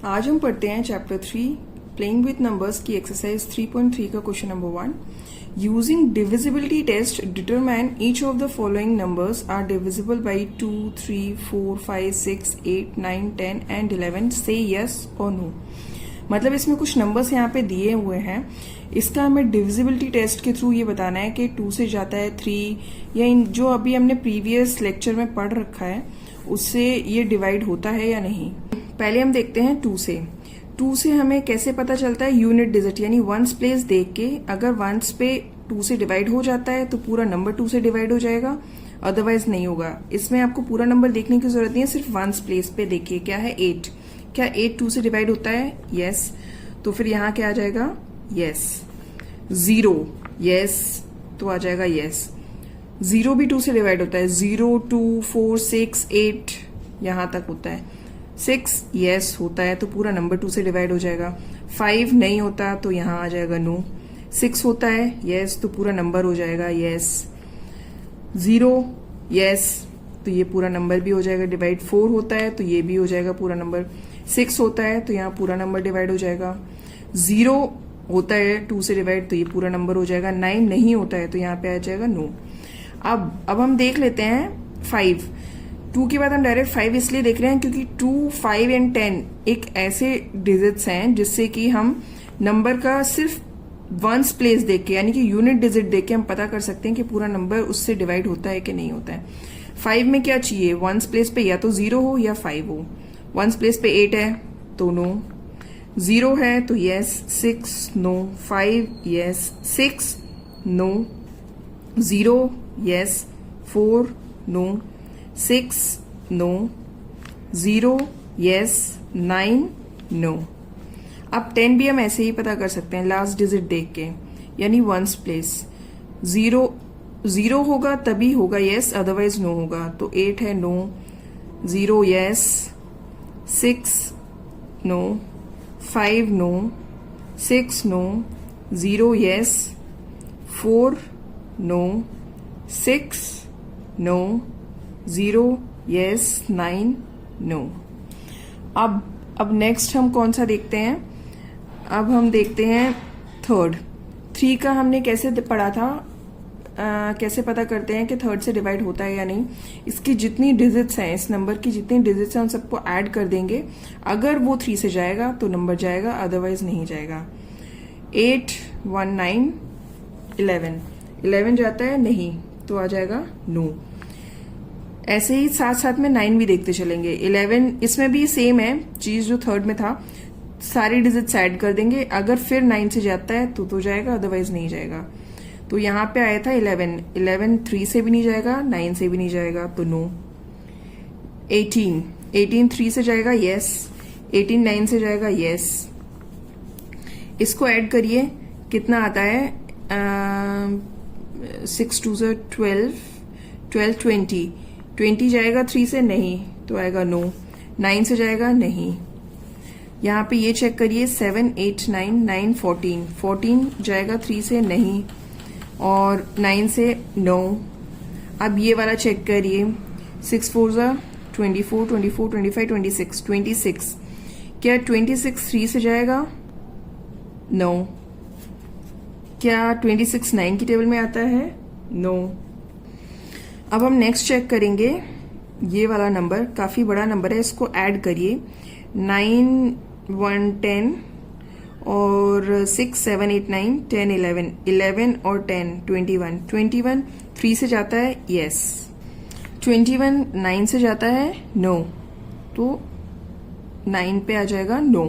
आज हम पढ़ते हैं चैप्टर 3 प्लेइंग विथ नंबर्स की एक्सरसाइज 3.3 का question number 1। Using divisibility test determine each of the following numbers are divisible by 2, 3, 4, 5, 6, 8, 9, 10 and 11। से यस और नो। मतलब इसमें कुछ नंबर्स यहाँ पे दिए हुए हैं, इसका हमें डिविजिबिलिटी टेस्ट के थ्रू ये बताना है कि 2 से जाता है 3 या इन जो अभी हमने प्रीवियस लेक्चर में पढ़ रखा है उससे ये डिवाइड होता है या नहीं। पहले हम देखते हैं 2 से। 2 से हमें कैसे पता चलता है? यूनिट डिजिट यानी वंस प्लेस देख के, अगर वंस पे 2 से डिवाइड हो जाता है तो पूरा नंबर 2 से डिवाइड हो जाएगा, अदरवाइज नहीं होगा। इसमें आपको पूरा नंबर देखने की जरूरत नहीं है, सिर्फ वंस प्लेस पे देखिए। क्या है? 8। क्या 8 2 से डिवाइड होता है? यस। तो फिर यहाँ क्या आ जाएगा? यस। 0 यस, तो आ जाएगा यस। 0 भी 2 से डिवाइड होता है। 0, 2, 4, 6, 8 यहां तक होता है। 6 यस होता है तो पूरा नंबर 2 से डिवाइड हो जाएगा। 5 नहीं होता तो यहां आ जाएगा नो। 6 होता है यस तो पूरा नंबर हो जाएगा यस। 0 यस तो ये पूरा नंबर भी हो जाएगा डिवाइड। 4 होता है तो ये भी हो जाएगा पूरा नंबर। 6 होता है तो यहाँ पूरा नंबर डिवाइड हो जाएगा। 0 होता है 2 से डिवाइड तो ये पूरा नंबर हो जाएगा। 9 नहीं होता है तो यहाँ पे आ जाएगा नो। अब हम देख लेते हैं 5। 2 के बाद हम डायरेक्ट 5 इसलिए देख रहे हैं क्योंकि 2, 5 एंड 10 एक ऐसे डिजिट्स हैं जिससे कि हम नंबर का सिर्फ वंस प्लेस देख के यानी कि यूनिट डिजिट देख के हम पता कर सकते हैं कि पूरा नंबर उससे डिवाइड होता है कि नहीं होता है। 5 में क्या चाहिए? वंस प्लेस पे या तो 0 हो या 5 हो। वंस प्लेस पे 8 है तो नो। 0 है तो yes. 6 no. 5 yes. 6 no. 0 yes. 4 no. 6 no. 0 yes. 9 no. अब 10 भी हम ऐसे ही पता कर सकते हैं लास्ट डिजिट देख के, यानी वंस प्लेस। 0 होगा तभी होगा यस, अदरवाइज नो होगा। तो 8 है no. 0 yes. 6 no. 5 no. 6 no. 0 yes. 4 no. 6 no. 0 yes. 9 no. अब नेक्स्ट हम कौन सा देखते हैं? अब हम देखते हैं 3 का हमने कैसे पढ़ा था, कैसे पता करते हैं कि 3 से डिवाइड होता है या नहीं। इसकी जितनी डिजिट्स हैं, इस नंबर की जितनी डिजिट्स हैं उन सबको ऐड कर देंगे। अगर वो 3 से जाएगा तो नंबर जाएगा, अदरवाइज नहीं जाएगा। 8, 1, 9, 11। 11 जाता है नहीं तो आ जाएगा नो। ऐसे ही साथ साथ में 9 भी देखते चलेंगे। 11 इसमें भी सेम है चीज जो 3 में था, सारी डिजिट्स ऐड कर देंगे। अगर फिर 9 से जाता है तो जाएगा, अदरवाइज नहीं जाएगा। तो यहाँ पे आया था 11 3 से भी नहीं जाएगा, 9 से भी नहीं जाएगा तो नो। 18 3 से जाएगा यस। 18 9 से जाएगा यस। इसको ऐड करिए, कितना आता है? 6 2 12, 12 20 जाएगा 3 से नहीं तो आएगा नो। 9 से जाएगा नहीं। यहाँ पे ये चेक करिए 7 8 9 9 14 जाएगा 3 से नहीं और 9 से नो। अब ये वाला चेक करिए 6 4 24 24 25 26 क्या 26 3 से जाएगा? नो। क्या 26 9 की टेबल में आता है? नो। अब हम नेक्स्ट चेक करेंगे, ये वाला नंबर काफी बड़ा नंबर है, इसको ऐड करिए। 9 1 10 और 6 7 8 9 10 11 और 10 21 3 से जाता है यस। 21 9 से जाता है नो, तो 9 पे आ जाएगा नो।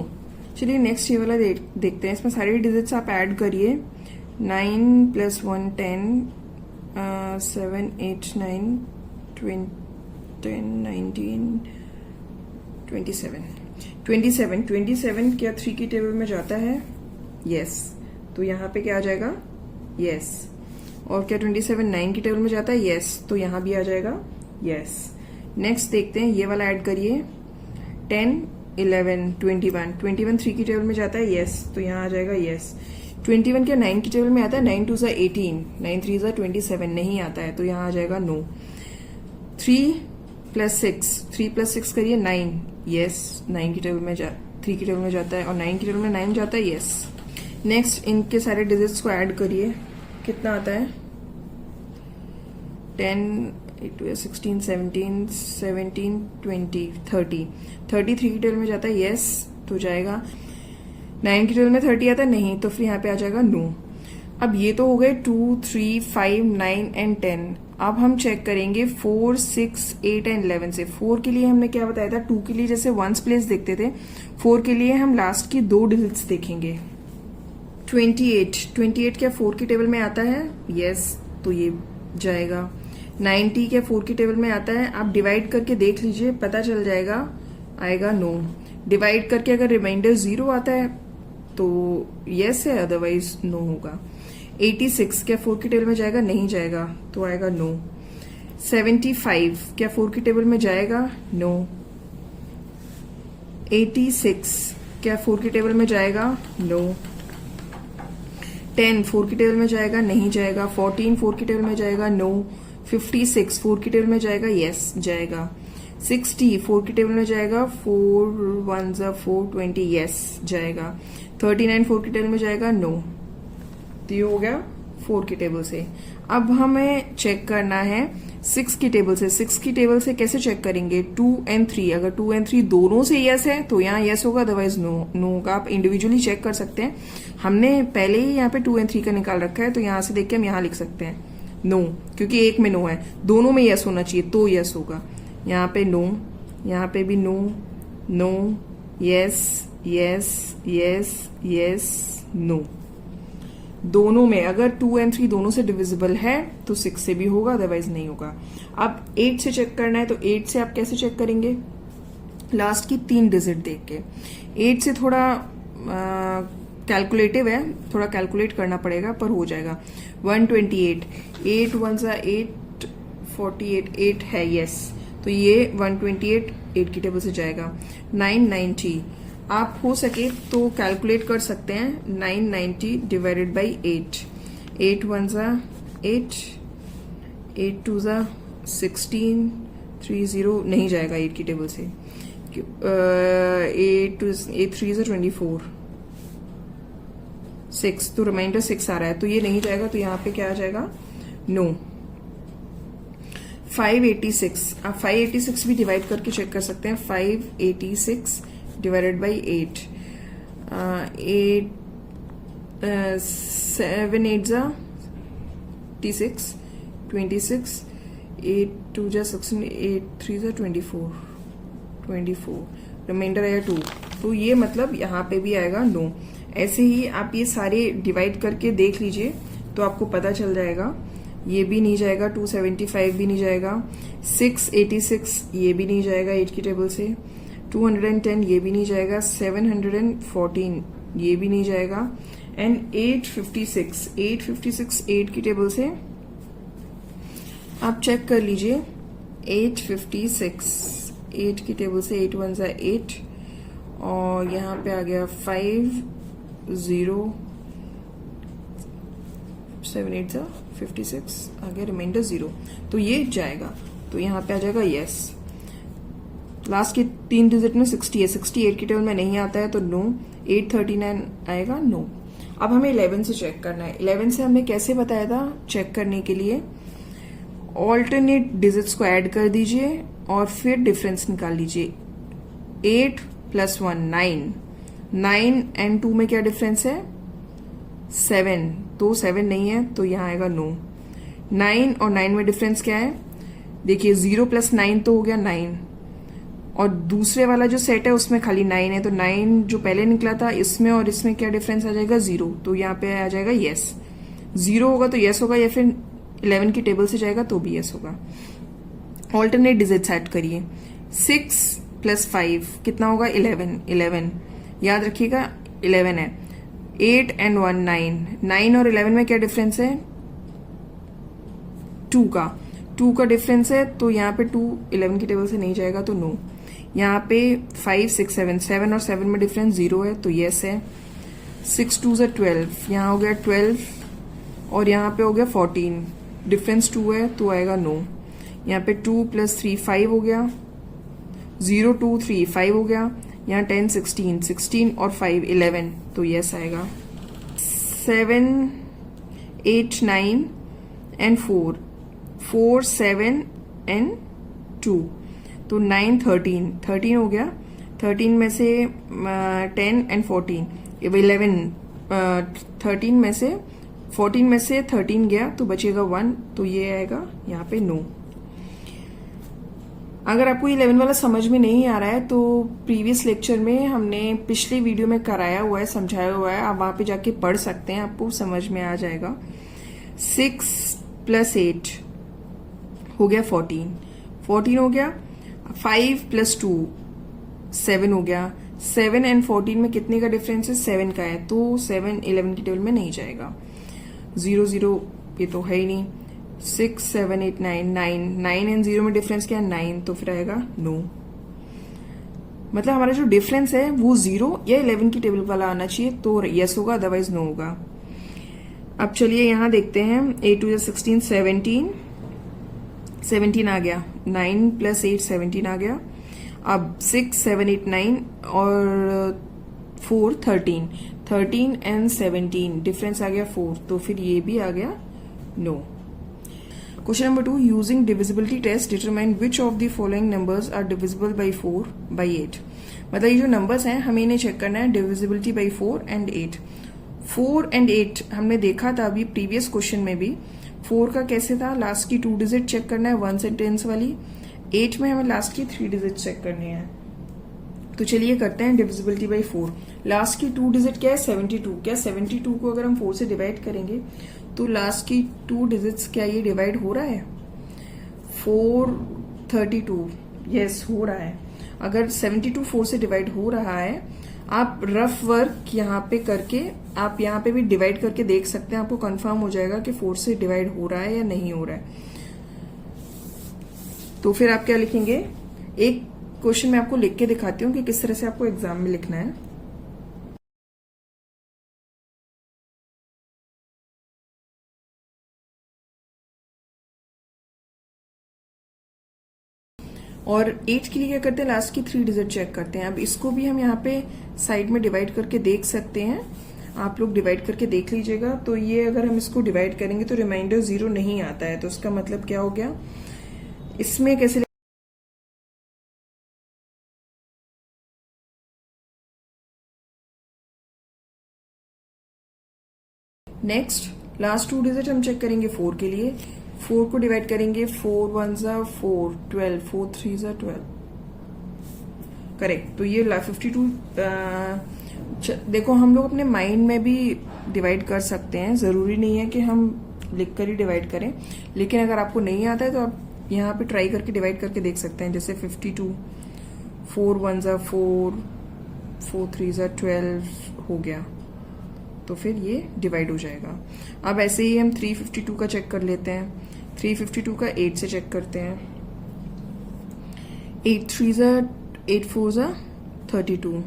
चलिए नेक्स्ट ये वाला देखते हैं। इसमें सारी डिजिट्स आप ऐड करिए। 9 + 1 10 7 8 9 10 19 27 क्या 3 की टेबल में जाता है? यस। तो यहाँ पे क्या आ जाएगा? यस। और क्या 27 9 की टेबल में जाता है? यस। तो यहाँ भी आ जाएगा यस। नेक्स्ट देखते हैं, ये वाला ऐड करिए। 10 11 21 3 की टेबल में जाता है? यस। तो यहाँ आ जाएगा यस। 21 क्या 9 की टेबल में आता है? 9 2 18 9 3 27 नहीं आता है तो यहाँ आ जाएगा नो। 3 + 6 करिए 9 यस 9 की टेबल में 3 की टेबल में जाता है और 9 की टेबल में 9 जाता है, यस। नेक्स्ट इनके सारे डिजिट्स को ऐड करिए, कितना आता है 10, 8, 16, 17, 17, 20, 30, 33 की टेबल में जाता है, यस, तो जाएगा। 9 की टेबल में 30 आता है, नहीं, तो फिर यहाँ पे आ जाएगा नो। अब ये तो हो गए 2, 3, 5, 9 एंड 10। अब हम चेक करेंगे 4, 6, 8 एंड 11 से। 4 के लिए हमने क्या बताया था, 2 के लिए जैसे वंस प्लेस देखते थे, 4 के लिए हम लास्ट की 2 डिजिट्स देखेंगे। 28 क्या 4 की टेबल में आता है, यस, तो ये जाएगा। 90 क्या 4 की टेबल में आता है, आप डिवाइड करके देख लीजिए, पता चल जाएगा, आएगा नो। डिवाइड करके अगर रिमाइंडर 0 आता है तो यस है, अदरवाइज नो होगा। 86 क्या 4 की टेबल में जाएगा, नहीं जाएगा, तो आएगा नो। 75 क्या 4 की टेबल में जाएगा, नो। 86 क्या 4 की टेबल में जाएगा, नो। 10 4 की टेबल में जाएगा, नहीं जाएगा। 14 4 की टेबल में जाएगा, नो। 56 4 की टेबल में जाएगा, यस, जाएगा। 60 4 की टेबल में जाएगा, 4 1 4 20, यस, जाएगा। 39 4 की टेबल में जाएगा, नो। तो ये हो गया 4 की टेबल से। अब हमें चेक करना है 6 की टेबल से। 6 की टेबल से कैसे चेक करेंगे, 2 एंड 3, अगर 2 एंड 3 दोनों से यस है तो यहाँ यस होगा, अदरवाइज नो होगा। आप इंडिविजुअली चेक कर सकते हैं, हमने पहले ही यहाँ पे 2 एंड 3 का निकाल रखा है, तो यहाँ से देख के हम यहाँ लिख सकते हैं नो, क्योंकि एक में नो है, दोनों में यस होना चाहिए तो यस होगा। यहाँ पे नो, यहाँ पे भी no, no, yes, yes, yes, yes, no. दोनों में अगर 2 एंड 3 दोनों से डिविजिबल है तो 6 से भी होगा, अदरवाइज नहीं होगा। अब 8 से चेक करना है, तो 8 से आप कैसे चेक करेंगे, लास्ट की 3 डिजिट देख के। 8 से थोड़ा कैलकुलेटिव है, थोड़ा कैलकुलेट करना पड़ेगा, पर हो जाएगा। 128 8 1 8 48 8 है, यस, तो ये 128 8 की टेबल से जाएगा। 990 आप हो सके तो कैलकुलेट कर सकते हैं, 990 डिवाइडेड बाई 8। 8 1 8, 8 2 16, 30, नहीं जाएगा 8 की टेबल से। 8 3 24, 6, तो रिमाइंडर 6 आ रहा है, तो ये नहीं जाएगा, तो यहाँ पे क्या आ जाएगा, नो। 586 आप 586 भी डिवाइड करके चेक कर सकते हैं। 586 डिवाइडेड बाई 8, 7 8 26, 26, 8 2 16, 8 3 24, 24, रिमाइंडर आया 2, तो ये मतलब यहाँ पे भी आएगा नो। ऐसे ही आप ये सारे डिवाइड करके देख लीजिए तो आपको पता चल जाएगा। ये भी नहीं जाएगा, 275 भी नहीं जाएगा, 686 ये भी नहीं जाएगा 8 की टेबल से, 210 ये भी नहीं जाएगा, 714 ये भी नहीं जाएगा, एंड 856 8 की टेबल से आप चेक कर लीजिए। 856 8 की टेबल से 8 1 8, और यहाँ पे आ गया 5 0 7 8 56 आ गया, रिमाइंडर 0, तो ये जाएगा, तो यहाँ पे आ जाएगा यस। लास्ट के 3 डिजिट में 60 है, 68 की टेबल में नहीं आता है तो नो। 839 आएगा, नो। अब हमें 11 से चेक करना है। 11 से हमने कैसे बताया था चेक करने के लिए, ऑल्टरनेट डिजिट्स को ऐड कर दीजिए और फिर डिफरेंस निकाल लीजिए। 8 + 1 9, 9 एंड 2 में क्या डिफरेंस है, 7, तो 7 नहीं है, तो यहाँ आएगा नो। 9 और 9 में डिफरेंस क्या है, देखिए 0 + 9 तो हो गया 9, और दूसरे वाला जो सेट है उसमें खाली 9 है, तो 9 जो पहले निकला था इसमें और इसमें क्या डिफरेंस आ जाएगा, 0, तो यहाँ पे आ जाएगा यस। 0 होगा तो यस होगा, या फिर 11 की टेबल से जाएगा तो भी यस होगा। ऑल्टरनेट डिजिट्स ऐड करिए। 6 + 5 कितना होगा, 11, 11 याद रखिएगा 11 है। 8 and 1 9, 9 और 11 में क्या डिफरेंस है, 2 का डिफरेंस है, तो यहाँ पे 2 11 की टेबल से नहीं जाएगा तो नो। यहाँ पे 5 6 7, 7 और 7 में डिफरेंस 0 है तो यस है। 6 2 12, यहाँ हो गया 12, और यहाँ पे हो गया 14, डिफरेंस 2 है तो आएगा नो। यहाँ पे 2 + 3 5 हो गया, 0 2 3 5 हो गया, यहाँ 10 16, 16 और 5 11, तो यस आएगा। 7 8 9 एंड 4, 4 7 एंड 2, तो 9 13, 13 हो गया। 13 में से 10 एंड 14 11, 13 में से 14 में से 13 गया तो बचेगा 1, तो ये आएगा यहाँ पे नो। अगर आपको 11 वाला समझ में नहीं आ रहा है तो प्रीवियस लेक्चर में हमने पिछले वीडियो में कराया हुआ है, समझाया हुआ है, आप वहां पे जाके पढ़ सकते हैं, आपको समझ में आ जाएगा। 6 + 8 हो गया 14, 14 हो गया। 5 + 2 7 हो गया। 7 एंड 14 में कितने का डिफरेंस है? 7 का है, तो 7 11 की टेबल में नहीं जाएगा। 0 0 ये तो है ही नहीं। 6 7 8 9 9 एंड 0 में डिफरेंस क्या है? 9, तो फिर आएगा नो। मतलब हमारा जो डिफरेंस है वो 0 या 11 की टेबल वाला आना चाहिए, तो यस होगा, अदरवाइज नो होगा। अब चलिए यहां देखते हैं। 8 2 16 17 आ गया। 9 + 8 17 आ गया। अब 6 7 8 9 और 4 13, 13 एंड 17 डिफरेंस आ गया 4, तो फिर ये भी आ गया no. Question number 2, using divisibility test determine which of the following numbers are divisible by 4 by 8। मतलब ये जो नंबर्स हैं हमें इन्हें चेक करना है, divisibility by 4 and 8। 4 and 8 हमने देखा था अभी प्रीवियस क्वेश्चन में भी। 4 का कैसे था? लास्ट की 2 डिजिट चेक करना है, 1 से 10 वाली। 8 में हमें लास्ट की 3 डिजिट चेक करनी है। तो चलिए करते हैं डिविजिबिलिटी बाई 4। लास्ट की 2 डिजिट क्या है? 72। क्या 72 को अगर हम 4 से डिवाइड करेंगे तो लास्ट की 2 डिजिट्स क्या ये डिवाइड हो रहा है? 4 32, यस हो रहा है। अगर 72 4 से डिवाइड हो रहा है, आप रफ वर्क यहाँ पे करके आप यहाँ पे भी डिवाइड करके देख सकते हैं, आपको कंफर्म हो जाएगा कि 4 से डिवाइड हो रहा है या नहीं हो रहा है। तो फिर आप क्या लिखेंगे? एक क्वेश्चन मैं आपको लिख के दिखाती हूँ कि किस तरह से आपको एग्जाम में लिखना है। और 8 के लिए क्या करते हैं? लास्ट की 3 डिजिट चेक करते हैं। अब इसको भी हम यहाँ पे साइड में डिवाइड करके देख सकते हैं, आप लोग डिवाइड करके देख लीजिएगा। तो ये अगर हम इसको डिवाइड करेंगे तो रिमाइंडर 0 नहीं आता है, तो उसका मतलब क्या हो गया? इसमें कैसे नेक्स्ट लास्ट 2 डिजिट हम चेक करेंगे 4 के लिए। 4 को डिवाइड करेंगे, 4 1 4 12, 4 3 12, करेक्ट। तो ये 52। देखो हम लोग अपने माइंड में भी डिवाइड कर सकते हैं, जरूरी नहीं है कि हम लिख कर ही डिवाइड करें, लेकिन अगर आपको नहीं आता है तो आप यहाँ पे ट्राई करके डिवाइड करके देख सकते हैं। जैसे 52, 4 1 4, 4 3 12 हो गया, तो फिर ये डिवाइड हो जाएगा। अब ऐसे ही हम 352 का चेक कर लेते हैं। 352 का 8 से चेक करते हैं। 8 3 8 4 32,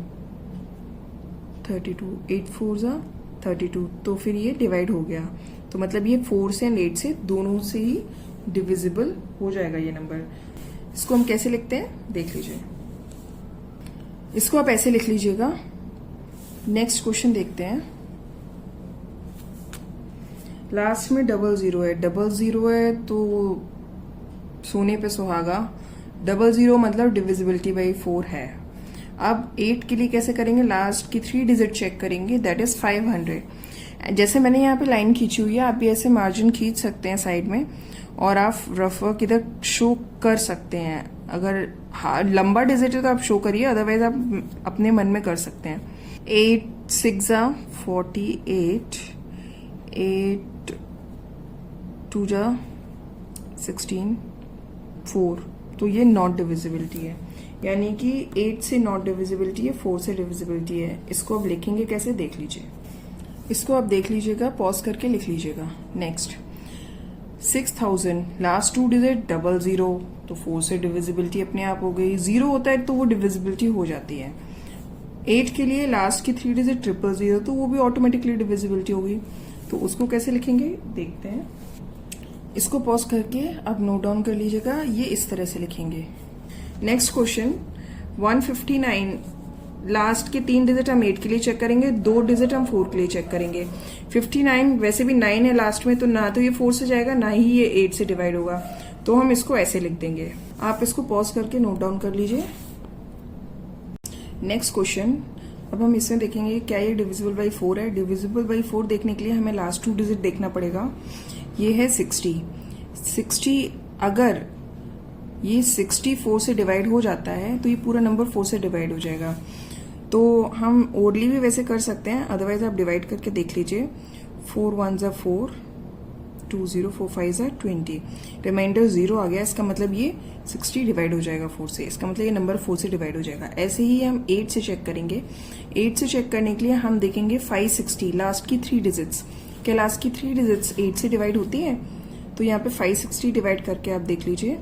32 8 4 32, तो फिर ये डिवाइड हो गया। तो मतलब ये 4 से एंड 8 से दोनों से ही डिविजिबल हो जाएगा ये नंबर। इसको हम कैसे लिखते हैं देख लीजिए। इसको आप ऐसे लिख लीजिएगा। नेक्स्ट क्वेश्चन देखते हैं। लास्ट में 00 है, 00 है तो सोने पे सुहागा। 00 मतलब डिविजिबिलिटी बाई 4 है। अब 8 के लिए कैसे करेंगे? लास्ट की 3 डिजिट चेक करेंगे, दैट इज 500। जैसे मैंने यहाँ पे लाइन खींची हुई है, आप भी ऐसे मार्जिन खींच सकते हैं साइड में, और आप रफ वर्क इधर शो कर सकते हैं। अगर लंबा डिजिट है तो आप शो करिए, अदरवाइज आप अपने मन में कर सकते हैं। 8 6 48, 8 2 16, 4, तो ये नॉट डिविजिबिलिटी है, यानी कि 8 से नॉट डिविजिबिलिटी है, 4 से डिविजिबिलिटी है। इसको अब लिखेंगे कैसे देख लीजिए। इसको आप देख लीजिएगा, पॉज करके लिख लीजिएगा। नेक्स्ट 6000, लास्ट 2 डिजिट 00, तो 4 से डिविजिबिलिटी अपने आप हो गई। 0 होता है तो वो डिविजिबिलिटी हो जाती है। 8 के लिए लास्ट की 3 डिजिट 000, तो वो भी ऑटोमेटिकली डिविजिबिलिटी हो गई। तो उसको कैसे लिखेंगे देखते हैं। इसको पॉज करके अब नोट डाउन कर लीजिएगा, ये इस तरह से लिखेंगे। नेक्स्ट क्वेश्चन 159 लास्ट के 3 डिजिट हम 8 के लिए चेक करेंगे, 2 डिजिट हम 4 के लिए चेक करेंगे। 59 वैसे भी 9 है लास्ट में, तो ना तो ये 4 से जाएगा ना ही ये 8 से डिवाइड होगा, तो हम इसको ऐसे लिख देंगे। आप इसको पॉज करके नोट डाउन कर लीजिए। नेक्स्ट क्वेश्चन, अब हम इसमें देखेंगे क्या ये डिविजिबल बाई 4 है। डिविजिबल बाई 4 देखने के लिए हमें लास्ट 2 डिजिट देखना पड़ेगा। ये है 60। अगर ये 64 से डिवाइड हो जाता है तो ये पूरा नंबर 4 से डिवाइड हो जाएगा। तो हम ओडली भी वैसे कर सकते हैं, अदरवाइज आप डिवाइड करके देख लीजिए। 4 1 ज़ा 4, 2 0, 4 5 ज़ा 20, रिमाइंडर 0 आ गया। इसका मतलब ये 60 डिवाइड हो जाएगा 4 से, इसका मतलब ये नंबर 4 से डिवाइड हो जाएगा। ऐसे ही हम 8 से चेक करेंगे। 8 से चेक करने के लिए हम देखेंगे 560, लास्ट की 3 डिजिट्स। क्या लास्ट की 3 डिजिट्स 8 से डिवाइड होती है? तो यहाँ पे 560 डिवाइड करके आप देख लीजिए।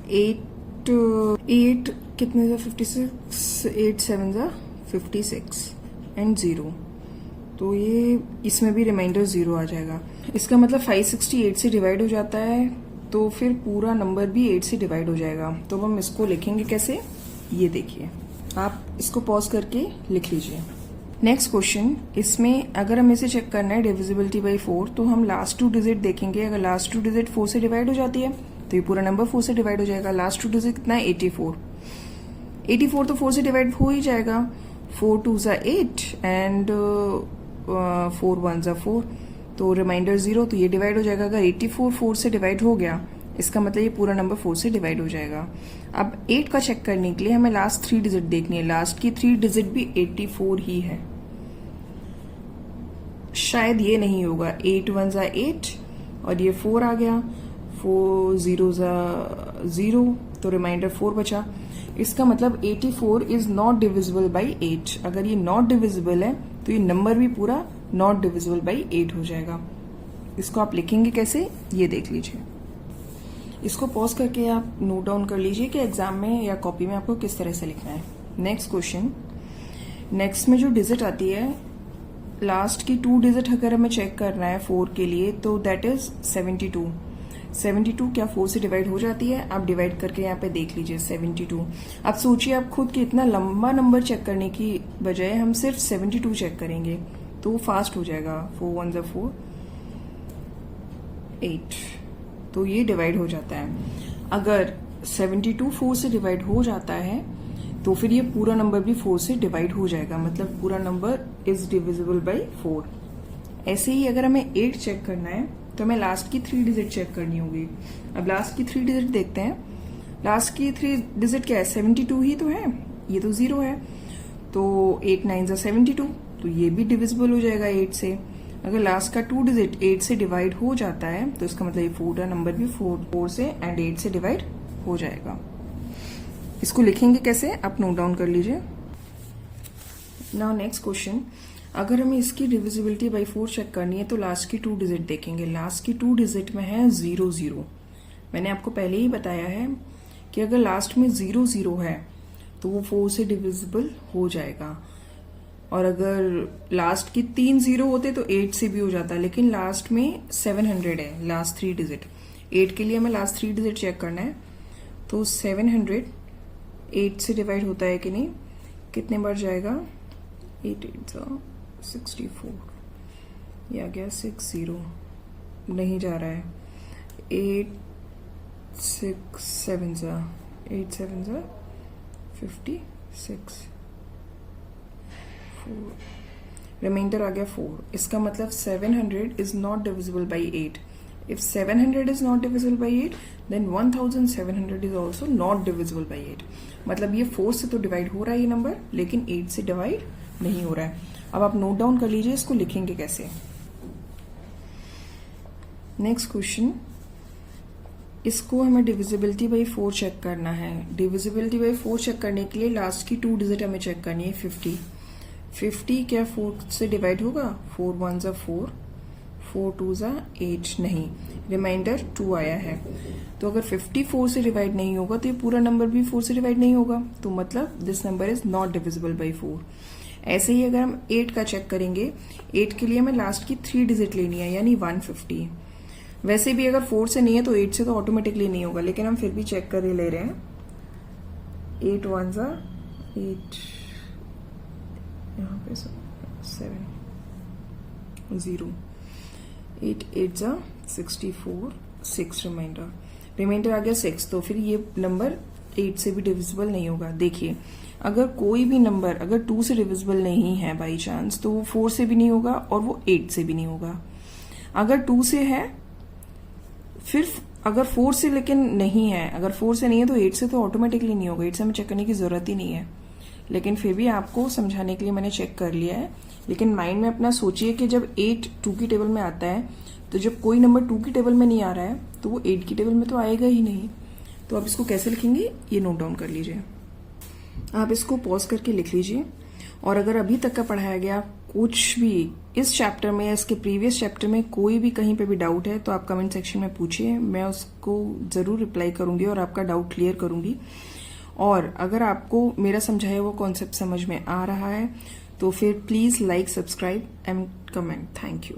8 कितने ज़ा 56, 8 7 ज़ा 56 एंड 0, तो ये इसमें भी रिमाइंडर 0 आ जाएगा। इसका मतलब 560 8 से डिवाइड हो जाता है, तो फिर पूरा नंबर भी 8 से डिवाइड हो जाएगा। तो हम इसको लिखेंगे कैसे, ये देखिए, आप इसको पॉज करके लिख लीजिए। नेक्स्ट क्वेश्चन, इसमें अगर हमें इसे चेक करना है डिविजिबिलिटी बाई 4, तो हम लास्ट 2 डिजिट देखेंगे। अगर लास्ट 2 डिजिट 4 से डिवाइड हो जाती है तो ये पूरा नंबर 4 से डिवाइड हो जाएगा। लास्ट 2 डिजिट कितना है 84। 84 तो 4 से डिवाइड हो ही जाएगा। 4 2 ज़ा 8 एंड 4 1 ज़ा 4, तो रिमाइंडर 0, तो ये डिवाइड हो जाएगा। अगर 84 4 से डिवाइड हो गया, इसका मतलब ये पूरा नंबर 4 से डिवाइड हो जाएगा। अब 8 का चेक करने के लिए हमें लास्ट 3 डिजिट देखनी है। लास्ट की 3 डिजिट भी 84 ही है, शायद ये नहीं होगा। 8 1 ज़ा 8 और ये 4 आ गया। 4 0 ज़ा 0, तो रिमाइंडर 4 बचा। इसका मतलब 84 इज नॉट डिविजिबल बाई 8। अगर ये नॉट डिविजिबल है तो ये नंबर भी पूरा नॉट डिविजिबल बाई 8 हो जाएगा। इसको आप लिखेंगे कैसे, ये देख लीजिए। इसको पॉज करके आप नोट डाउन कर लीजिए कि एग्जाम में या कॉपी में आपको किस तरह से लिखना है। नेक्स्ट क्वेश्चन, नेक्स्ट में जो डिजिट आती है, लास्ट की 2 डिजिट अगर हमें चेक करना है 4 के लिए, तो दैट इज 72। 72 क्या 4 से डिवाइड हो जाती है? आप डिवाइड करके यहाँ पे देख लीजिए 72। आप सोचिए आप खुद कि इतना लंबा नंबर चेक करने की बजाय हम सिर्फ 72 चेक करेंगे तो वो फास्ट हो जाएगा। 4 1 ज़ा 4, 8, तो ये डिवाइड हो जाता है। अगर 72 4 से डिवाइड हो जाता है तो फिर ये पूरा नंबर भी 4 से डिवाइड हो जाएगा, मतलब पूरा नंबर इज डिविजिबल बाई 4। ऐसे ही अगर हमें 8 चेक करना है तो हमें लास्ट की 3 डिजिट चेक करनी होगी। अब लास्ट की 3 डिजिट देखते हैं। लास्ट की 3 डिजिट क्या है, 72 ही तो है, ये तो 0 है, तो 8 9 ज़ा 72, तो ये भी डिविजिबल हो जाएगा 8 से। अगर लास्ट का 2 डिजिट 8 से डिवाइड हो जाता है तो इसका मतलब ये पूरा नंबर भी 4 से एंड 8 से डिवाइड हो जाएगा। इसको लिखेंगे कैसे, आप नोट डाउन कर लीजिए। नाउ नेक्स्ट क्वेश्चन, अगर हमें इसकी डिविजिबिलिटी बाई 4 चेक करनी है तो लास्ट की 2 डिजिट देखेंगे। लास्ट की 2 डिजिट में है 0 0। मैंने आपको पहले ही बताया है कि अगर लास्ट में 0 0 है तो वो 4 से डिविजिबल हो जाएगा, और अगर लास्ट की 3 0 होते तो 8 से भी हो जाता, लेकिन लास्ट में 700 है लास्ट 3 डिजिट। 8 के लिए हमें लास्ट 3 डिजिट चेक करना है, तो 700 8 से डिवाइड होता है कि नहीं, कितने बार जाएगा, 8 8 ज़ा 64, ये आ गया 60, नहीं जा रहा है। 8 6 7 ज़ा 8 7 ज़ा 56, 4, रिमाइंडर आ गया 4। इसका मतलब 700 is not divisible by 8। If 700 is not divisible by 8, then 1700 is also not divisible by 8. मतलब ये 4 से तो डिवाइड हो रहा है ये नंबर, लेकिन 8 से डिवाइड नहीं हो रहा है। अब आप नोट डाउन कर लीजिए इसको लिखेंगे कैसे। नेक्स्ट क्वेश्चन, इसको हमें डिविजिबिलिटी बाई 4 चेक करना है। डिविजिबिलिटी बाई 4 चेक करने के लिए लास्ट की 2 डिजिट हमें चेक करनी है। 50 क्या 4 से डिवाइड होगा? 4 1 ज़ा 4, 4 2 ज़ा 8, नहीं, रिमाइंडर 2 आया है। तो अगर 54 से डिवाइड नहीं होगा तो ये पूरा नंबर भी 4 से डिवाइड नहीं होगा, तो मतलब this number is not divisible by 4। ऐसे ही अगर हम 8 का चेक करेंगे, 8 के लिए हमें लास्ट की 3 डिजिट लेनी है, यानी 150। वैसे भी अगर 4 से नहीं है तो 8 से तो ऑटोमेटिकली नहीं होगा, लेकिन हम फिर भी चेक कर ले रहे हैं। 8 1 ज़ा 8, यहाँ पे 7 0 8 8 जा 64 6 रिमाइंडर आ गया 6, तो फिर ये नंबर 8 से भी डिविजिबल नहीं होगा। देखिए अगर कोई भी नंबर अगर 2 से डिविजिबल नहीं है बाई चांस, तो वो 4 से भी नहीं होगा और वो 8 से भी नहीं होगा। अगर 2 से है, फिर अगर 4 से लेकिन नहीं है, अगर 4 से नहीं है तो 8 से तो ऑटोमेटिकली नहीं होगा, 8 से हमें चेक करने की जरूरत ही नहीं है। लेकिन फिर भी आपको समझाने के लिए मैंने चेक कर लिया है। लेकिन माइंड में अपना सोचिए कि जब 8 2 की टेबल में आता है, तो जब कोई नंबर 2 की टेबल में नहीं आ रहा है तो वो 8 की टेबल में तो आएगा ही नहीं। तो आप इसको कैसे लिखेंगे ये नोट डाउन कर लीजिए। आप इसको पॉज करके लिख लीजिए। और अगर अभी तक का पढ़ाया गया कुछ भी इस चैप्टर में या इसके प्रीवियस चैप्टर में कोई भी कहीं पे भी डाउट है तो आप कमेंट सेक्शन में पूछिए, मैं उसको जरूर रिप्लाई करूंगी और आपका डाउट क्लियर करूंगी। और अगर आपको मेरा समझाया हुआ कॉन्सेप्ट समझ में आ रहा है तो फिर please like, subscribe and comment. Thank you.